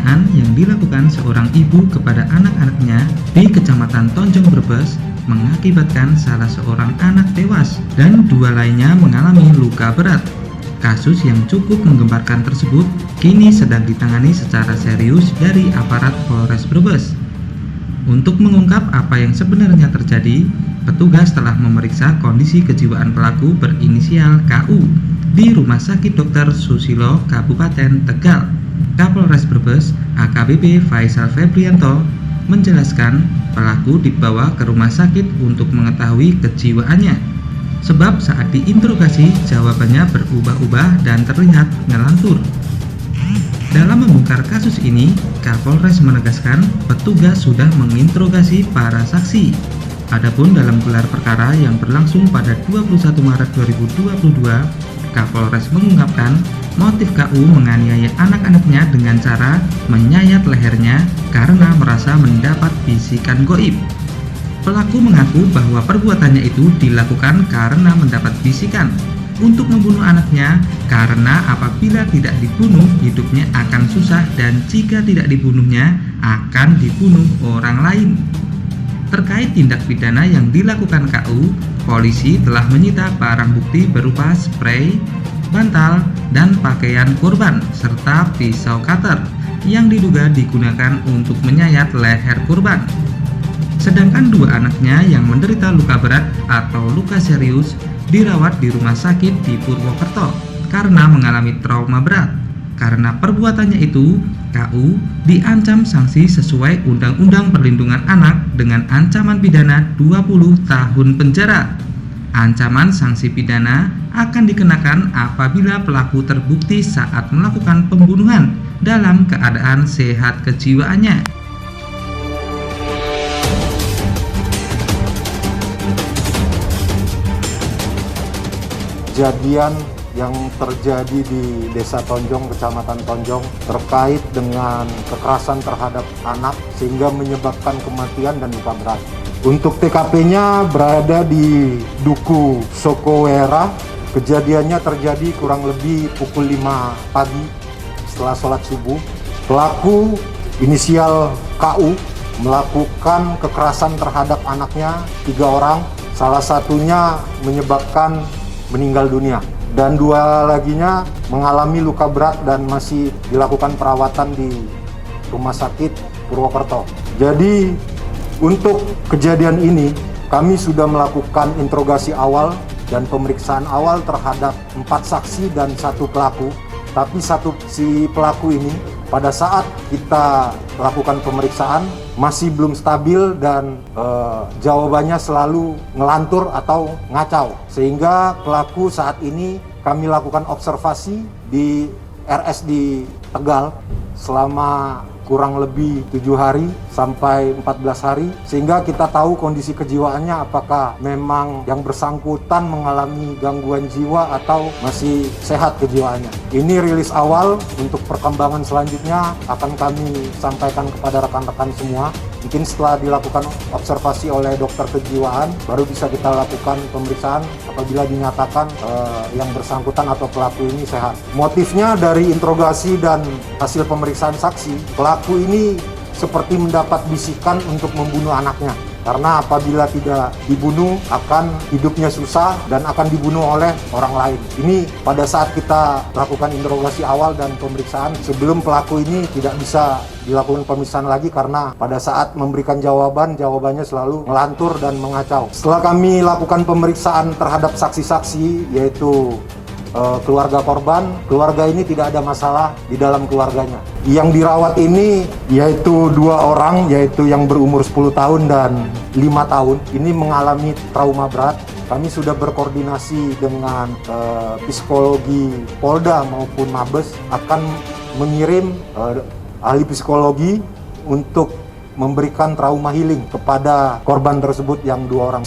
penganiayaan yang dilakukan seorang ibu kepada anak-anaknya di Kecamatan Tonjong Brebes mengakibatkan salah seorang anak tewas dan dua lainnya mengalami luka berat. Kasus yang cukup menggemparkan tersebut kini sedang ditangani secara serius dari aparat Polres Brebes. Untuk mengungkap apa yang sebenarnya terjadi, petugas telah memeriksa kondisi kejiwaan pelaku berinisial KU di Rumah Sakit Dr. Susilo, Kabupaten Tegal. Kapolres Brebes, AKBP Faisal Febrianto, menjelaskan pelaku dibawa ke rumah sakit untuk mengetahui kejiwaannya. Sebab saat diinterogasi, jawabannya berubah-ubah dan terlihat ngelantur. Dalam membongkar kasus ini, Kapolres menegaskan petugas sudah menginterogasi para saksi. Adapun dalam gelar perkara yang berlangsung pada 21 Maret 2022, Kapolres mengungkapkan motif KU menganiaya anak-anaknya dengan cara menyayat lehernya karena merasa mendapat bisikan goib. Pelaku mengaku bahwa perbuatannya itu dilakukan karena mendapat bisikan untuk membunuh anaknya, karena apabila tidak dibunuh hidupnya akan susah dan jika tidak dibunuhnya akan dibunuh orang lain. Terkait tindak pidana yang dilakukan KU, polisi telah menyita barang bukti berupa spray, bantal, dan pakaian korban serta pisau cutter yang diduga digunakan untuk menyayat leher korban. Sedangkan dua anaknya yang menderita luka berat atau luka serius dirawat di rumah sakit di Purwokerto karena mengalami trauma berat. Karena perbuatannya itu, KU diancam sanksi sesuai Undang-Undang Perlindungan Anak dengan ancaman pidana 20 tahun penjara. Ancaman sanksi pidana akan dikenakan apabila pelaku terbukti saat melakukan pembunuhan dalam keadaan sehat kejiwaannya. Kejadian yang terjadi di Desa Tonjong, Kecamatan Tonjong terkait dengan kekerasan terhadap anak sehingga menyebabkan kematian dan luka berat. Untuk TKP-nya berada di Duku Sokowera. Kejadiannya terjadi kurang lebih pukul 5 pagi setelah sholat subuh. Pelaku inisial KU melakukan kekerasan terhadap anaknya 3 orang. Salah satunya menyebabkan meninggal dunia dan 2 laginya mengalami luka berat dan masih dilakukan perawatan di Rumah Sakit Purwokerto. Jadi untuk kejadian ini kami sudah melakukan interogasi awal dan pemeriksaan awal terhadap 4 saksi dan 1 pelaku. Tapi si pelaku ini pada saat kita lakukan pemeriksaan masih belum stabil dan jawabannya selalu ngelantur atau ngacau. Sehingga pelaku saat ini kami lakukan observasi di RS di Tegal selama kurang lebih 7 hari sampai 14 hari sehingga kita tahu kondisi kejiwaannya apakah memang yang bersangkutan mengalami gangguan jiwa atau masih sehat kejiwaannya. Ini rilis awal, untuk perkembangan selanjutnya akan kami sampaikan kepada rekan-rekan semua. Mungkin setelah dilakukan observasi oleh dokter kejiwaan baru bisa kita lakukan pemeriksaan apabila dinyatakan yang bersangkutan atau pelaku ini sehat. Motifnya dari interogasi dan hasil pemeriksaan saksi, pelaku ini seperti mendapat bisikan untuk membunuh anaknya. Karena apabila tidak dibunuh akan hidupnya susah dan akan dibunuh oleh orang lain. Ini pada saat kita lakukan interogasi awal dan pemeriksaan sebelum pelaku ini tidak bisa dilakukan pemeriksaan lagi karena pada saat memberikan jawabannya selalu melantur dan mengacau. Setelah kami lakukan pemeriksaan terhadap saksi-saksi yaitu keluarga korban, keluarga ini tidak ada masalah di dalam keluarganya. Yang dirawat ini yaitu 2 orang, yaitu yang berumur 10 tahun dan 5 tahun. Ini mengalami trauma berat. Kami sudah berkoordinasi dengan psikologi Polda maupun Mabes akan mengirim ahli psikologi untuk memberikan trauma healing kepada korban tersebut yang 2 orang.